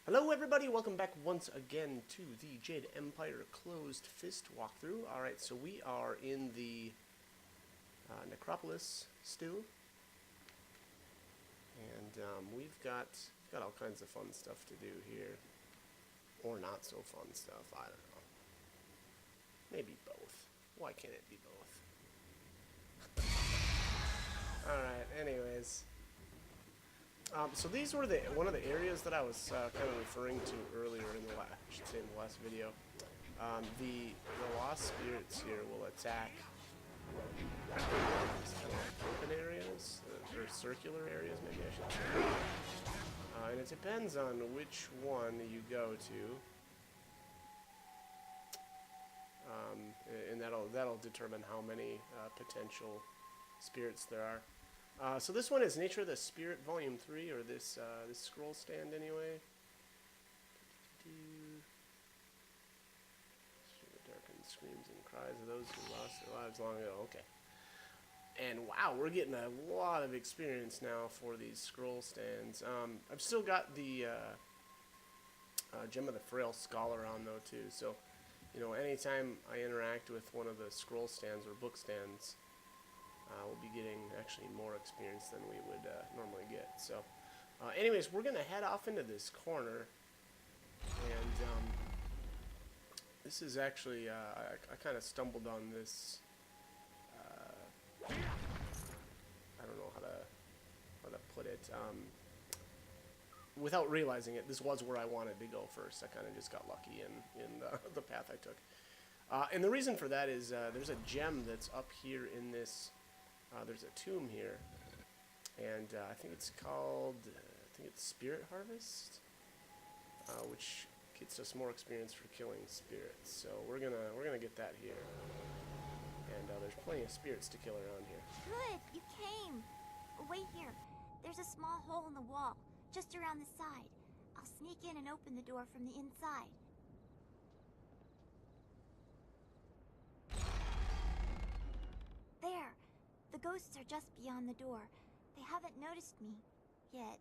Hello everybody, welcome back once again to the Jade Empire Closed Fist walkthrough. Alright, so we are in the Necropolis still. And we've got all kinds of fun stuff to do here. Or not so fun stuff, I don't know. Maybe both. Why can't it be both? Alright, anyways. So these were one of the areas that I was kind of referring to earlier in the last video. The lost spirits here will attack these kind of open areas, or circular areas, maybe I should say. And it depends on which one you go to, and that'll determine how many potential spirits there are. So this one is Nature of the Spirit Volume 3, or this scroll stand anyway. The darkened screams and cries of those who lost their lives long ago. Okay. And wow, we're getting a lot of experience now for these scroll stands. I've still got the Gem of the Frail Scholar on though too. So, you know, anytime I interact with one of the scroll stands or book stands, we'll be getting actually more experience than we would normally get. So, anyways, we're going to head off into this corner. And this is actually, I kind of stumbled on this. I don't know how to put it. Without realizing it, this was where I wanted to go first. I kind of just got lucky in the path I took. And the reason for that is there's a gem that's up here in this. There's a tomb here, and I think it's called, Spirit Harvest, which gets us more experience for killing spirits. So we're gonna get that here, and there's plenty of spirits to kill around here. Good, you came. Wait here. There's a small hole in the wall, just around the side. I'll sneak in and open the door from the inside. There. The ghosts are just beyond the door. They haven't noticed me yet.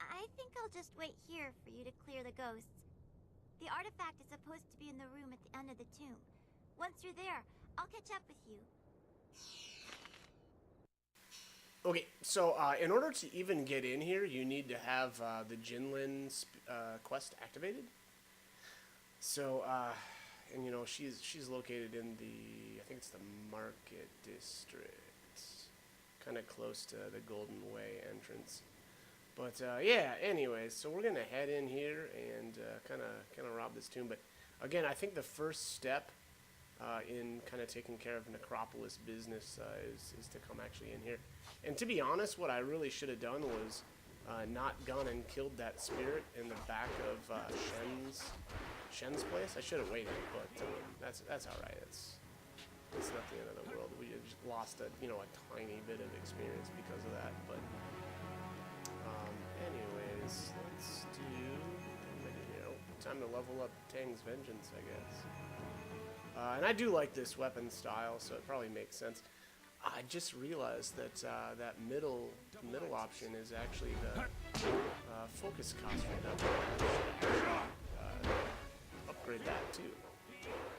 I think I'll just wait here for you to clear the ghosts. The artifact is supposed to be in the room at the end of the tomb. Once you're there, I'll catch up with you. Okay, so in order to even get in here, you need to have the Jinlin quest activated. So, and you know, she's located in I think it's the Market District, kind of close to the Golden Way entrance. But yeah, anyways, so we're gonna head in here and kind of rob this tomb. But again, I think the first step in kind of taking care of Necropolis business is to come actually in here. And to be honest, what I really should have done was not gone and killed that spirit in the back of Shen's place. I should have waited, but that's all right. It's not the end of the world. We just lost a tiny bit of experience because of that. But anyways, let's do time to level up Tang's Vengeance, I guess. And I do like this weapon style, so it probably makes sense. I just realized that that middle option is actually the focus cost right now. Upgrade that too,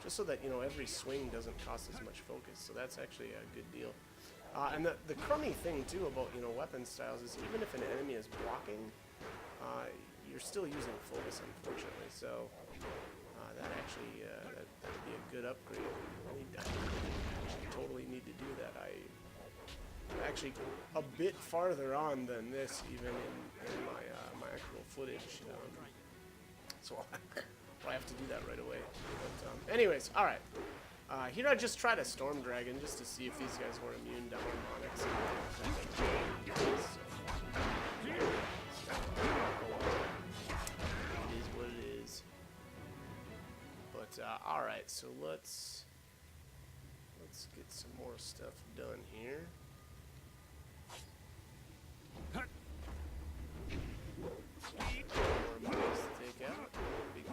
just so that every swing doesn't cost as much focus. So that's actually a good deal. And the crummy thing too about weapon styles is even if an enemy is blocking, you're still using focus, unfortunately. So that actually that'd be a good upgrade. I totally need to do that. I'm actually a bit farther on than this, even in my actual footage. So I have to do that right away. But anyways, all right. Here I just tried a Storm Dragon just to see if these guys were immune to harmonics. It is what it is. But all right, so let's get some more stuff done here. More monies to take out. Big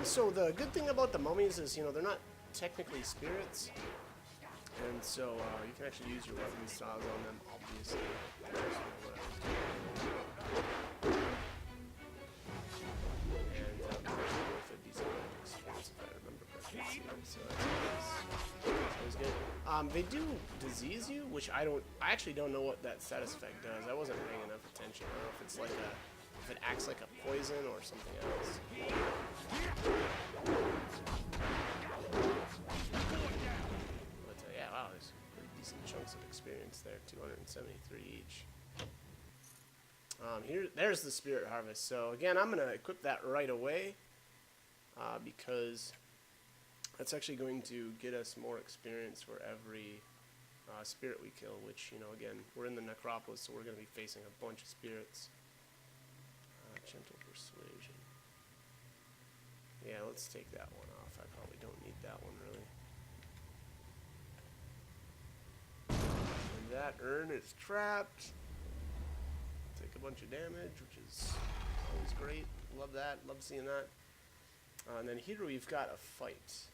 So the good thing about the mummies is, you know, they're not technically spirits. And so you can actually use your weapon styles on them, obviously. That's what I was doing. And with a decent amount of experience, if I remember correctly. So that's always good. They do disease you, which I actually don't know what that status effect does. I wasn't paying enough attention. I don't know if it's like if it acts like a poison or something else. Yeah, wow, there's pretty decent chunks of experience there, 273 each. There's the Spirit Harvest. So again, I'm gonna equip that right away because that's actually going to get us more experience for every spirit we kill. Which, you know, again, we're in the Necropolis, so we're gonna be facing a bunch of spirits. Gentle Persuasion. Yeah, let's take that one off. I probably don't need that one really. And that urn is trapped. Take a bunch of damage, which is always great. Love that. Love seeing that. And then here we've got a fight.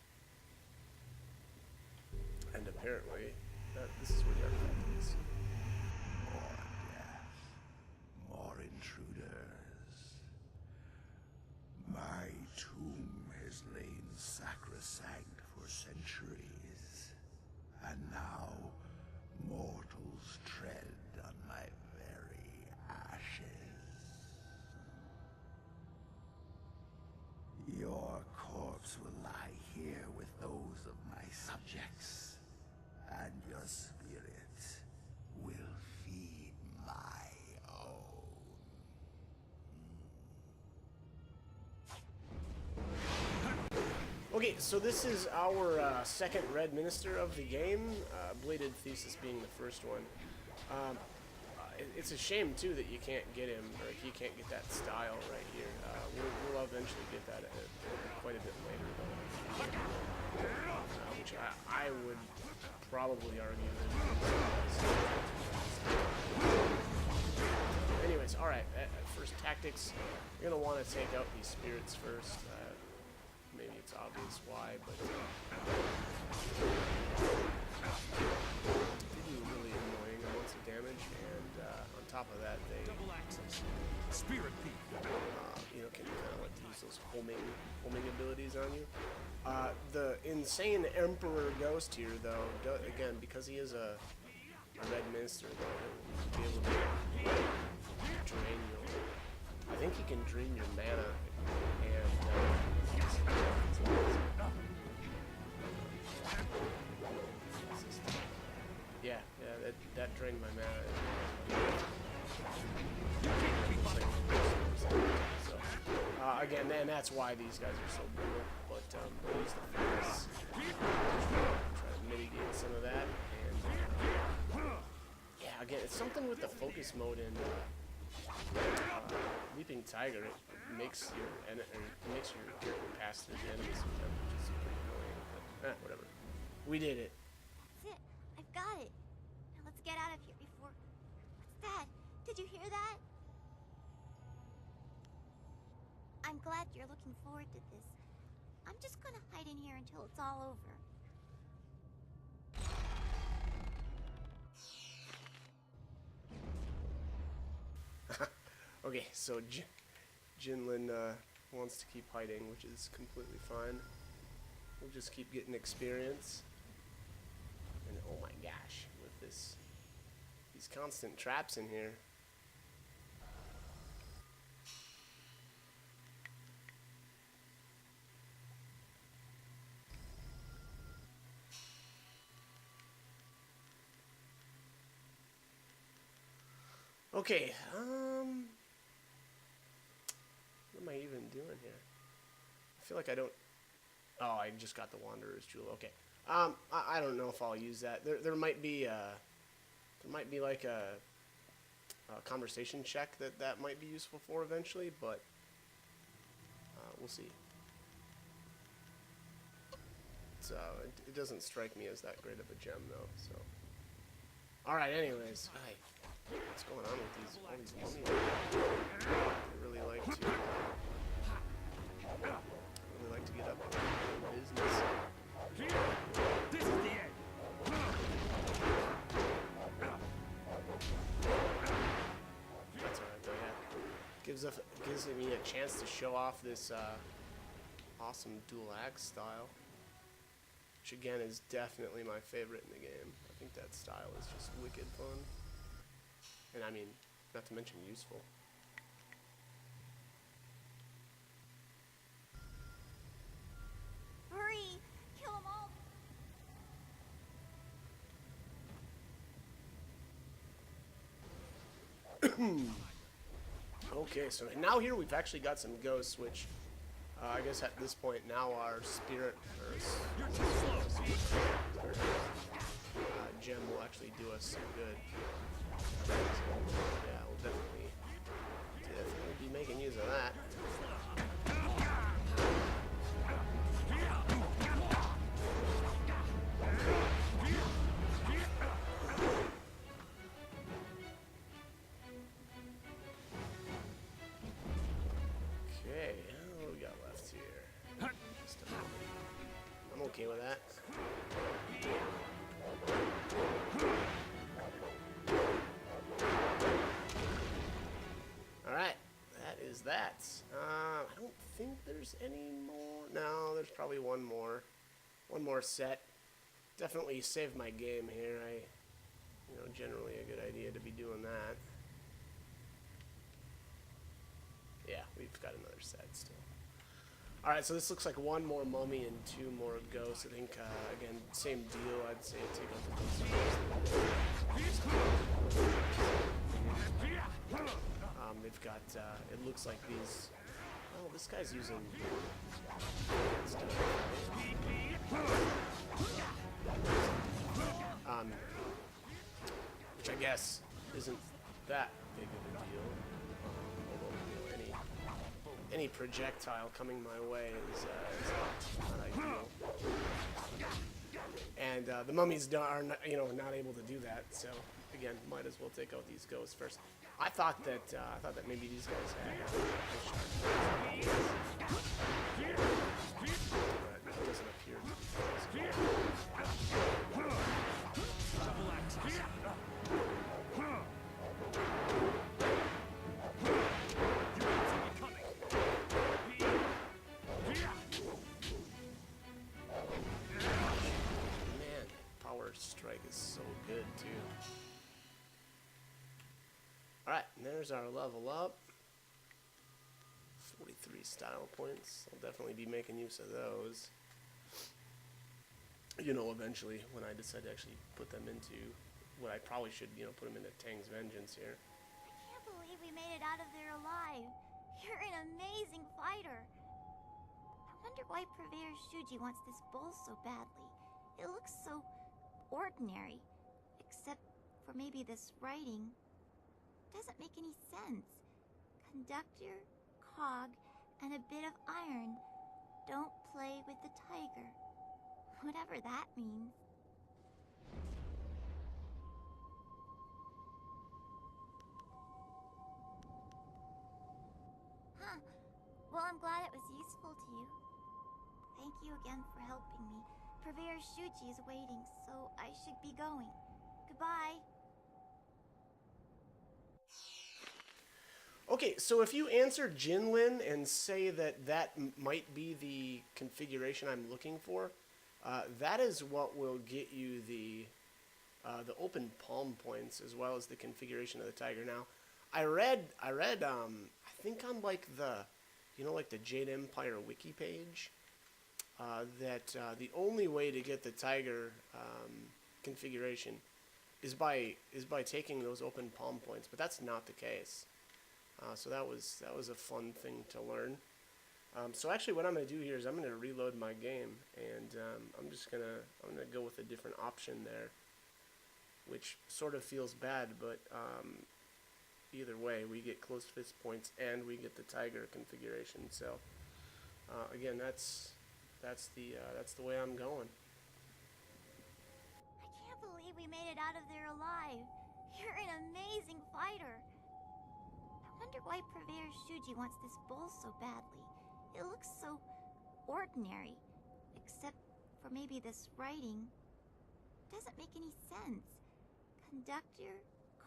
And apparently, this is where the artifact is. More death. More intruders. My tomb has lain sacrosanct for centuries. And now, mortals tread on my very ashes. Your corpse will lie here with those of my subjects, and your spirit will feed my own. Okay, so this is our second Red Minister of the game, Bladed Thesis being the first one. It's a shame, too, that you can't get him, or you can't get that style right here. We'll eventually get that quite a bit later, though. Which I would probably argue that... Anyways, alright, first tactics. You're going to want to take out these spirits first. Maybe it's obvious why, but they do really annoying amounts of damage, and on top of that, they double access, spirit thief. You know, can kind of like use those homing abilities on you. The insane Emperor Ghost here, though, again, because he is a Red Minister, though, he'll be able to drain your. I think he can drain your mana and. Yeah, that drained my mana. So, again, and that's why these guys are so brutal. But we'll use the focus, try to mitigate some of that. And yeah, again, it's something with the focus mode in Leaping Tiger. It makes your character pass through the enemy sometimes, which is pretty annoying. But whatever. We did it. That's it. I've got it. Now let's get out of here before... What's that? Did you hear that? I'm glad you're looking forward to this. I'm just gonna hide in here until it's all over. Okay, so Jinlin wants to keep hiding, which is completely fine. We'll just keep getting experience. And oh my gosh, with these constant traps in here. Okay, what am I even doing here? I feel like I don't... Oh, I just got the Wanderer's Jewel. Okay. I don't know if I'll use that. There might be like a conversation check that might be useful for eventually, but we'll see. So it doesn't strike me as that great of a gem though. So. All right. Anyways, hi. What's going on with all these mummies? They really like Gives me a chance to show off this awesome dual axe style, which again is definitely my favorite in the game. I think that style is just wicked fun, and I mean, not to mention useful. Hurry! Kill them all! Okay, so now here we've actually got some ghosts, which I guess at this point now our spirit gem will actually do us some good. So, yeah, we'll definitely be making use of that. Okay, what do we got left here? Just a moment. I'm okay with that. Alright, that is that. I don't think there's any more. No, there's probably one more. One more set. Definitely saved my game here. Generally a good idea to be doing that. Yeah, we've got another set still. Alright, so this looks like one more mummy and two more ghosts. I think, again, same deal. I'd say take out the ghosts. They've got, it looks like these... Oh, this guy's using... which I guess isn't that big of a deal. Although, any projectile coming my way is not ideal. And the mummies are not able to do that. So again, might as well take out these ghosts first. I thought that maybe these guys had. But it doesn't appear. Man, power strike is so good too. Alright, and there's our level up. 43 style points. I'll definitely be making use of those. Eventually, when I decide to actually put them into what I probably should, put them into Tang's Vengeance here. I can't believe we made it out of there alive. You're an amazing fighter. I wonder why Purveyor Shuji wants this bowl so badly. It looks so ordinary. Except for maybe this writing. Doesn't make any sense. Conductor, cog, and a bit of iron. Don't play with the tiger. Whatever that means. Huh. Well, I'm glad it was useful to you. Thank you again for helping me. Purveyor Shuji is waiting, so I should be going. Goodbye. Okay, so if you answer Jinlin and say that might be the configuration I'm looking for, that is what will get you the open palm points as well as the configuration of the tiger. Now, I read I think on like the Jade Empire wiki page that the only way to get the tiger configuration is by taking those open palm points, but that's not the case. So that was a fun thing to learn. So actually, what I'm going to do here is I'm going to reload my game, and I'm gonna go with a different option there, which sort of feels bad, but either way, we get closed fist points and we get the tiger configuration. So again, that's the way I'm going. I can't believe we made it out of there alive. You're an amazing fighter. I wonder why Purveyor Shuji wants this bowl so badly. It looks so ordinary. Except for maybe this writing. Doesn't make any sense. Conductor,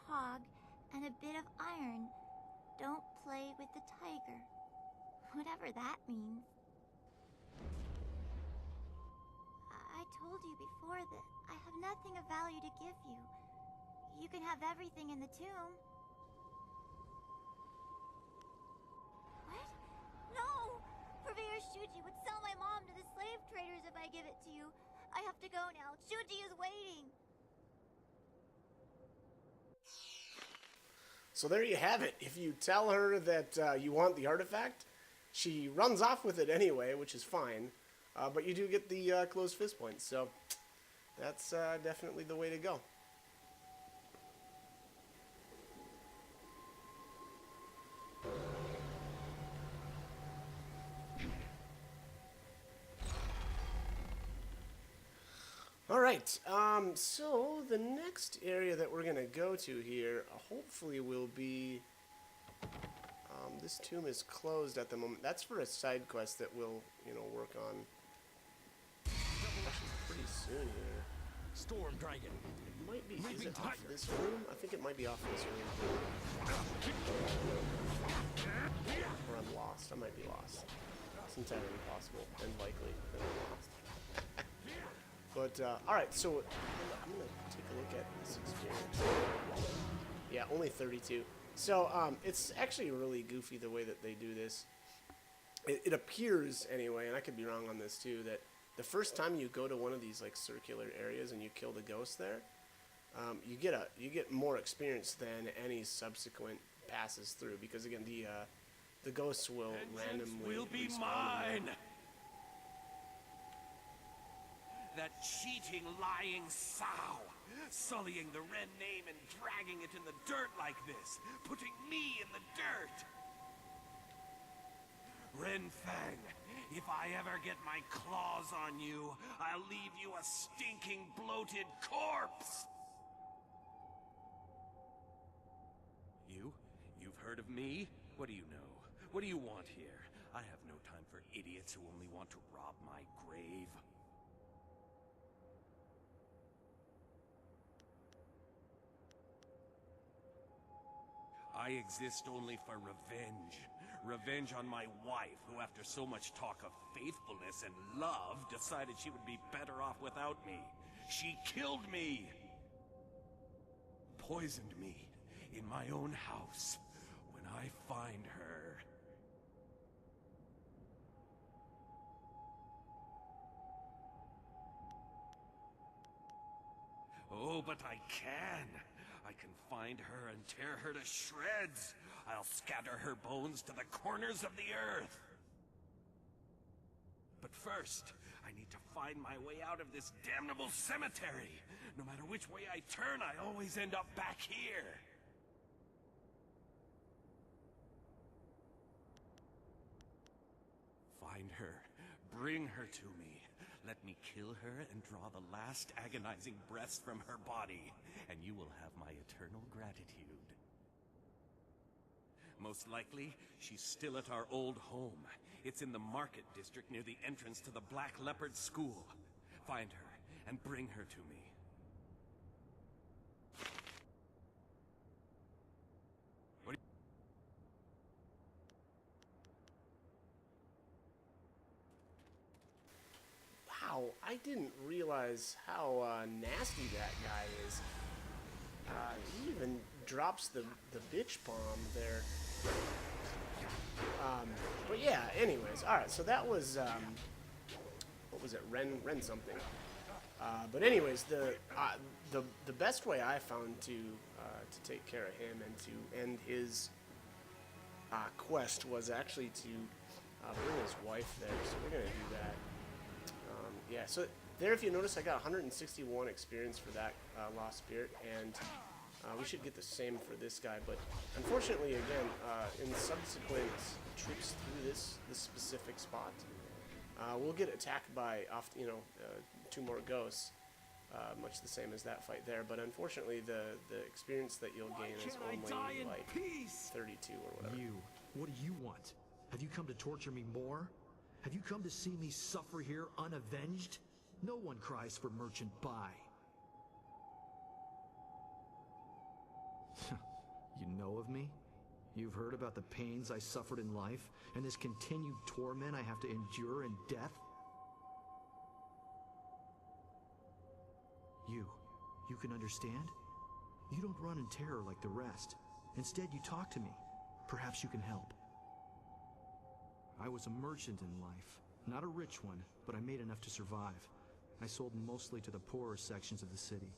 cog, and a bit of iron. Don't play stay with the tiger. Whatever that means. I told you before that I have nothing of value to give you. You can have everything in the tomb. What? No! Purveyor Shuji would sell my mom to the slave traders if I give it to you. I have to go now. Shuji is waiting. So there you have it. If you tell her that you want the artifact, she runs off with it anyway, which is fine. But you do get the closed fist points, so that's definitely the way to go. Alright, so the next area that we're going to go to here, hopefully will be, this tomb is closed at the moment. That's for a side quest that we'll, work on actually pretty soon here. Storm Dragon. It might be, is it off this room? I think it might be off this room. Or I'm lost. I might be lost. It's entirely possible and likely that I'm lost. But, alright, so I'm going to take a look at this experience. Yeah, only 32. So, it's actually really goofy the way that they do this. It appears, anyway, and I could be wrong on this too, that the first time you go to one of these, like, circular areas and you kill the ghost there, you get more experience than any subsequent passes through. Because, again, the ghosts will randomly will be respawn mine! That cheating, lying sow, sullying the Ren name and dragging it in the dirt like this, putting me in the dirt. Ren Fang, if I ever get my claws on you, I'll leave you a stinking, bloated corpse. You've heard of me? What do you know? What do you want here? I have no time for idiots who only want to rob my grave. I exist only for revenge. Revenge on my wife, who after so much talk of faithfulness and love, decided she would be better off without me. She killed me! Poisoned me in my own house. When I find her... Oh, but I can! I can find her and tear her to shreds. I'll scatter her bones to the corners of the earth. But first, I need to find my way out of this damnable cemetery. No matter which way I turn, I always end up back here. Find her. Bring her to me. Let me kill her and draw the last agonizing breaths from her body, and you will have my eternal gratitude. Most likely, she's still at our old home. It's in the market district near the entrance to the Black Leopard School. Find her and bring her to me. Wow, I didn't realize how nasty that guy is. He even drops the bitch bomb there. But yeah, anyways, alright, so that was, what was it, Ren something. But anyways, the best way I found to take care of him and to end his quest was actually to bring his wife there, so we're going to do that. Yeah, so there, if you notice, I got 161 experience for that Lost Spirit, and we should get the same for this guy. But unfortunately, again, in subsequent trips through this specific spot, we'll get attacked by 2 more ghosts, much the same as that fight there. But unfortunately, the experience that you'll gain is only like 32 or whatever. You, what do you want? Have you come to torture me more? Have you come to see me suffer here unavenged? No one cries for Merchant Bai. You know of me? You've heard about the pains I suffered in life, and this continued torment I have to endure in death? You can understand? You don't run in terror like the rest. Instead, you talk to me. Perhaps you can help. I was a merchant in life. Not a rich one, but I made enough to survive. I sold mostly to the poorer sections of the city.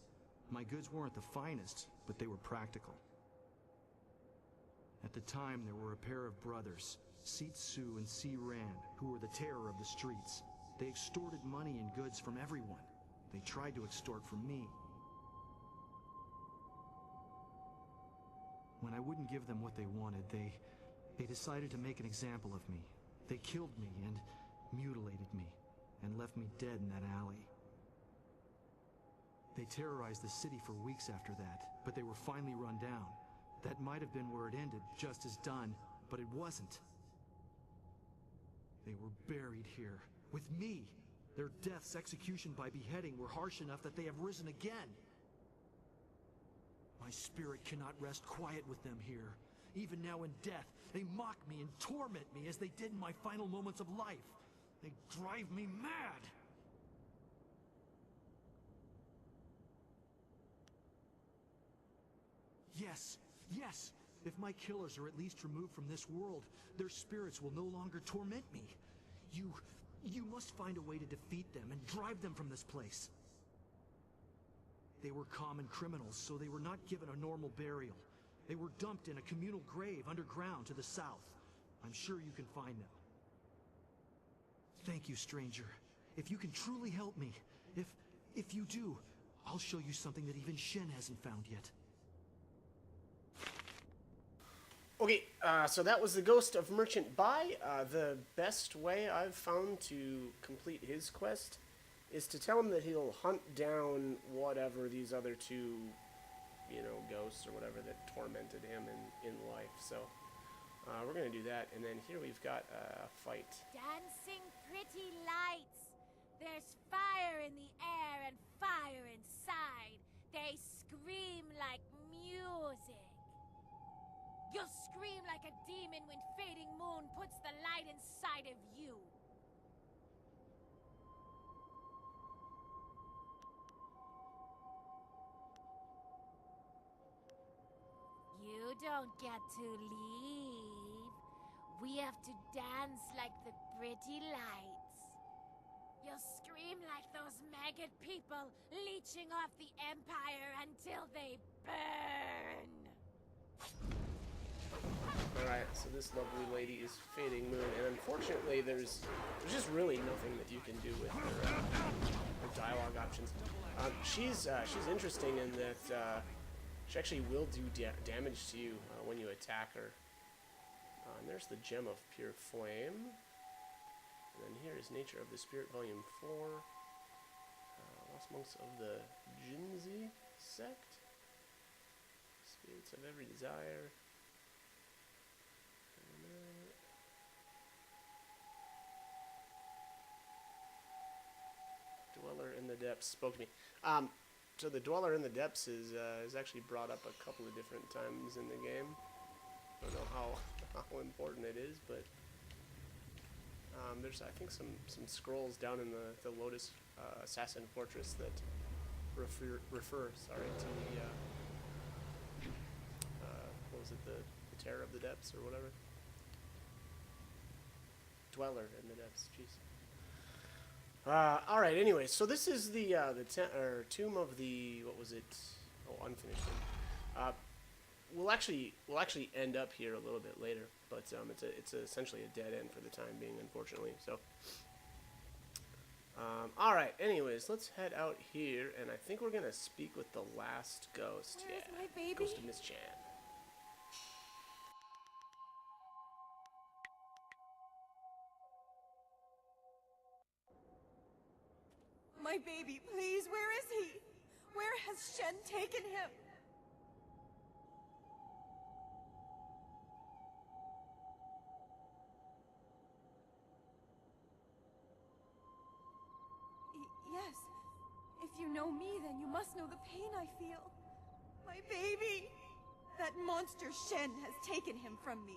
My goods weren't the finest, but they were practical. At the time, there were a pair of brothers, Seat Su and Si Ran, who were the terror of the streets. They extorted money and goods from everyone. They tried to extort from me. When I wouldn't give them what they wanted, they decided to make an example of me. They killed me and mutilated me, and left me dead in that alley. They terrorized the city for weeks after that, but they were finally run down. That might have been where it ended, just as done, but it wasn't. They were buried here, with me. Their deaths, execution by beheading, were harsh enough that they have risen again. My spirit cannot rest quiet with them here. Even now in death, they mock me and torment me as they did in my final moments of life. They drive me mad! Yes, yes! If my killers are at least removed from this world, their spirits will no longer torment me. You must find a way to defeat them and drive them from this place. They were common criminals, so they were not given a normal burial. They were dumped in a communal grave underground to the south. I'm sure you can find them. Thank you, stranger. If you can truly help me, if you do, I'll show you something that even Shen hasn't found yet. Okay, so that was the Ghost of Merchant Bai. The best way I've found to complete his quest is to tell him that he'll hunt down whatever these other two, ghosts or whatever that tormented him in life. So we're going to do that, and then here we've got a fight. Dancing pretty lights. There's fire in the air and fire inside. They scream like music. You'll scream like a demon when fading moon puts the light inside of you. You don't get to leave. We have to dance like the pretty lights. You'll scream like those maggot people leeching off the Empire until they burn. Alright, so this lovely lady is Fading Moon, and unfortunately there's just really nothing that you can do with her dialogue options. She's interesting in that she actually will do damage to you when you attack her. And there's the Gem of Pure Flame. And then here is Nature of the Spirit, Volume 4. Lost Monks of the Jinzi Sect. Spirits of Every Desire. Dweller in the Depths spoke to me. So the Dweller in the Depths is actually brought up a couple of different times in the game. I don't know how important it is, but there's I think some scrolls down in the Lotus Assassin Fortress that refer to the what was it, the Terror of the Depths or whatever. Dweller in the Depths, jeez. All right. Anyway, so this is the Tomb of the, what was it? Oh, Unfinished. We'll actually end up here a little bit later, but it's essentially a dead end for the time being, unfortunately. So, all right. Anyways, let's head out here, and I think we're gonna speak with the last ghost. Where's my baby? Ghost of Miss Chan. My baby, please, where is he? Where has Shen taken him? Yes. If you know me, then you must know the pain I feel. My baby! That monster Shen has taken him from me.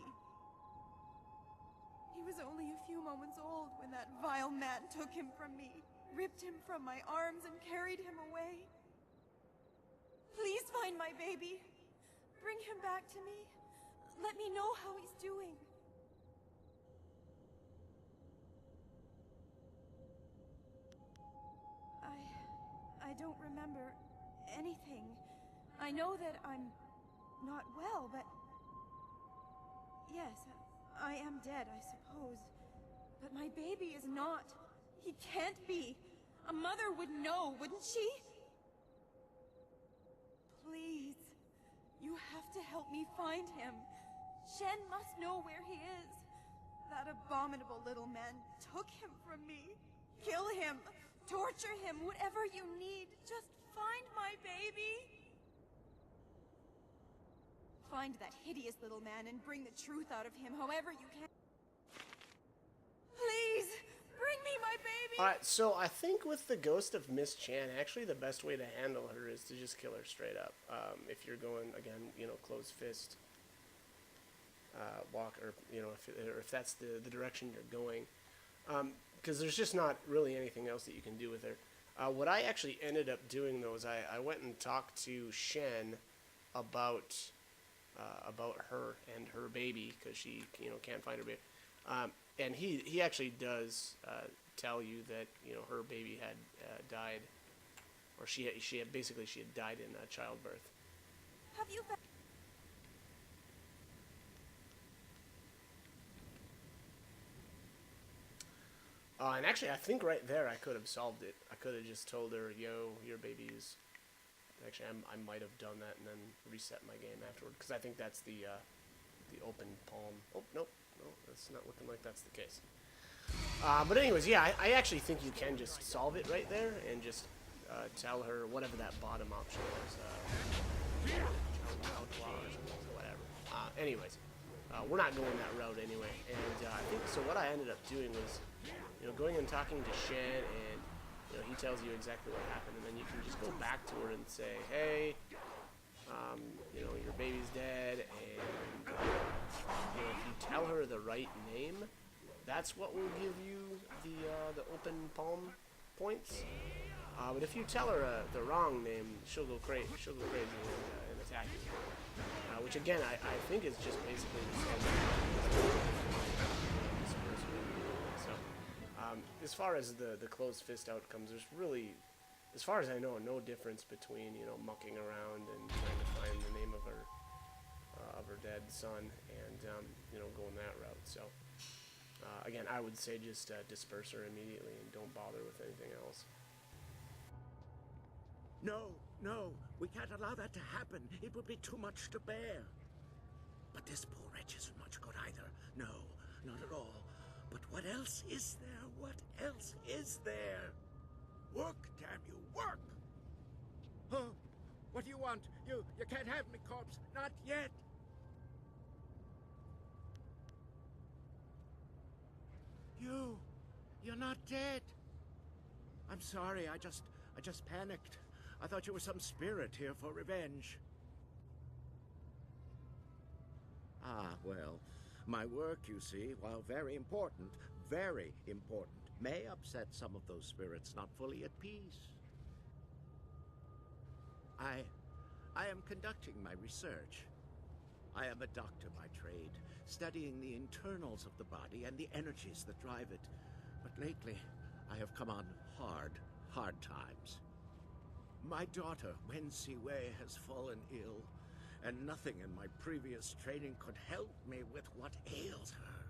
He was only a few moments old when that vile man took him from me, ripped him from my arms, and carried him away. Please find my baby. Bring him back to me. Let me know how he's doing. I don't remember anything. I know that I'm not well, but... Yes, I am dead, I suppose. But my baby is not. He can't be. A mother would know, wouldn't she? Please, you have to help me find him. Shen must know where he is. That abominable little man took him from me. Kill him. Torture him. Whatever you need. Just find my baby. Find that hideous little man and bring the truth out of him however you can. Please, bring me my baby. Alright, so I think with the ghost of Miss Chan, actually the best way to handle her is to just kill her straight up. If you're going, again, you know, closed fist walk, or, you know, if that's the direction you're going. Because there's just not really anything else that you can do with her. What I actually ended up doing, though, is I went and talked to Shen about her and her baby, because she, you know, can't find her baby. And he actually does tell you that, you know, her baby had died, or she had died in childbirth. Have you found... And actually, I think right there I could have solved it. I could have just told her, yo, your baby's... Actually, I might have done that and then reset my game afterward, because I think that's the open palm. Oh, nope. No, that's not looking like that's the case. But anyways, yeah, I actually think you can just solve it right there and just tell her whatever that bottom option is. Outlaw or something, whatever. Anyways, we're not going that route anyway. And I think, so what I ended up doing was, you know, going and talking to Shen, and, you know, he tells you exactly what happened, and then you can just go back to her and say, hey, you know, your baby's dead, and, you know, if you tell her the right name, that's what will give you the open palm points. But if you tell her the wrong name, she'll go crazy and attack you. Which again, I think is just basically the same. So, as far as the closed fist outcomes, there's really, as far as I know, no difference between, you know, mucking around and trying to find the name of her dead son and you know, going that route. So again, I would say just disperse her immediately and don't bother with anything else. No, we can't allow that to happen. It would be too much to bear. But this poor wretch isn't much good either. No, not at all. But what else is there? What else is there? Work, damn you, work! Huh? What do you want? You can't have me, corpse. Not yet. You're not dead. I'm sorry, I just panicked. I thought you were some spirit here for revenge. Ah, well, my work, you see, while very important, may upset some of those spirits not fully at peace. I am conducting my research. I am a doctor by trade, studying the internals of the body and the energies that drive it. But lately, I have come on hard times. My daughter, Wen Siwei, has fallen ill, and nothing in my previous training could help me with what ails her.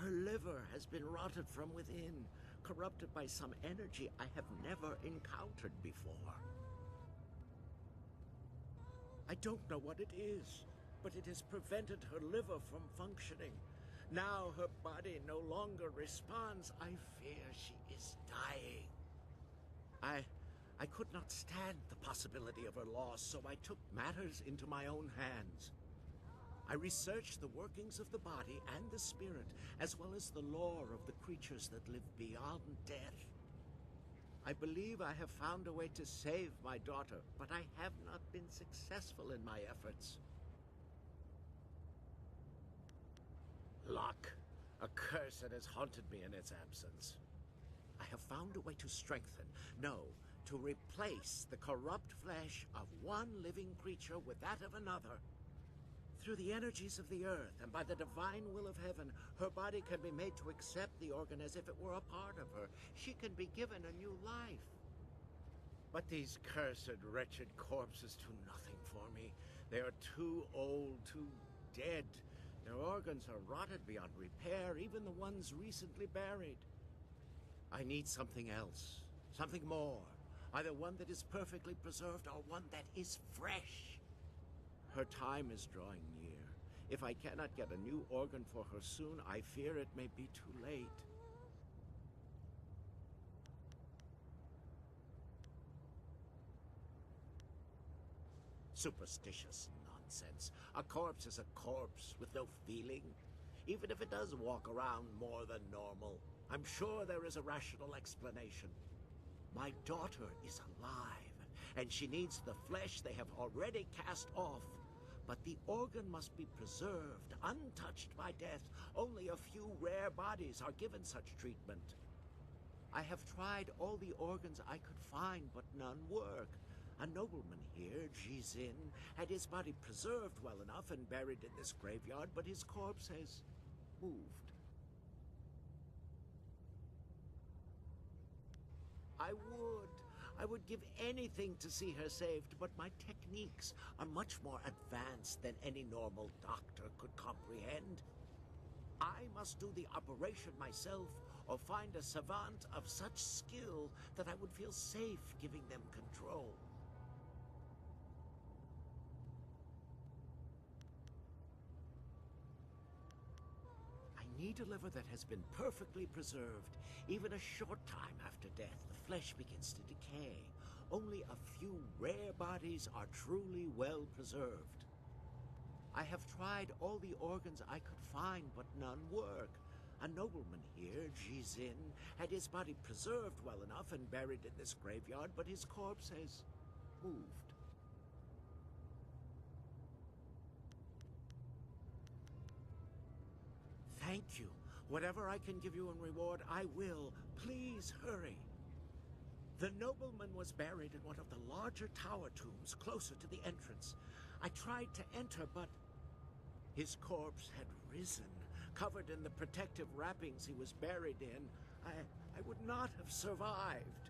Her liver has been rotted from within, corrupted by some energy I have never encountered before. I don't know what it is, but it has prevented her liver from functioning. Now her body no longer responds. I fear she is dying. I could not stand the possibility of her loss, so I took matters into my own hands. I researched the workings of the body and the spirit, as well as the lore of the creatures that live beyond death. I believe I have found a way to save my daughter, but I have not been successful in my efforts. Luck, a curse that has haunted me in its absence. I have found a way to strengthen, no, to replace the corrupt flesh of one living creature with that of another. Through the energies of the earth and by the divine will of heaven, her body can be made to accept the organ as if it were a part of her. She can be given a new life. But these cursed, wretched corpses do nothing for me. They are too old, too dead. Their organs are rotted beyond repair, even the ones recently buried. I need something else, something more. Either one that is perfectly preserved or one that is fresh. Her time is drawing near. If I cannot get a new organ for her soon, I fear it may be too late. Superstitious nonsense. A corpse is a corpse with no feeling. Even if it does walk around more than normal, I'm sure there is a rational explanation. My daughter is alive, and she needs the flesh they have already cast off. But the organ must be preserved, untouched by death. Only a few rare bodies are given such treatment. I have tried all the organs I could find, but none work. A nobleman here, Jizin, had his body preserved well enough and buried in this graveyard, but his corpse has moved. I would give anything to see her saved, but my techniques are much more advanced than any normal doctor could comprehend. I must do the operation myself, or find a savant of such skill that I would feel safe giving them control. I need a liver that has been perfectly preserved. Even a short time after death, the flesh begins to decay. Only a few rare bodies are truly well preserved. I have tried all the organs I could find, but none work. A nobleman here, Jizin, had his body preserved well enough and buried in this graveyard, but his corpse has moved. Thank you. Whatever I can give you in reward, I will. Please hurry. The nobleman was buried in one of the larger tower tombs closer to the entrance. I tried to enter, but his corpse had risen, covered in the protective wrappings he was buried in. I would not have survived.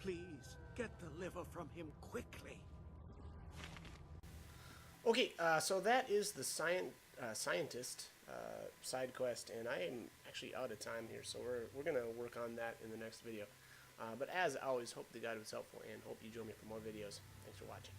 Please, get the liver from him quickly. Okay, so that is the scientist side quest, and I am actually out of time here, so we're gonna work on that in the next video. But as always, hope the guide was helpful, and hope you join me for more videos. Thanks for watching.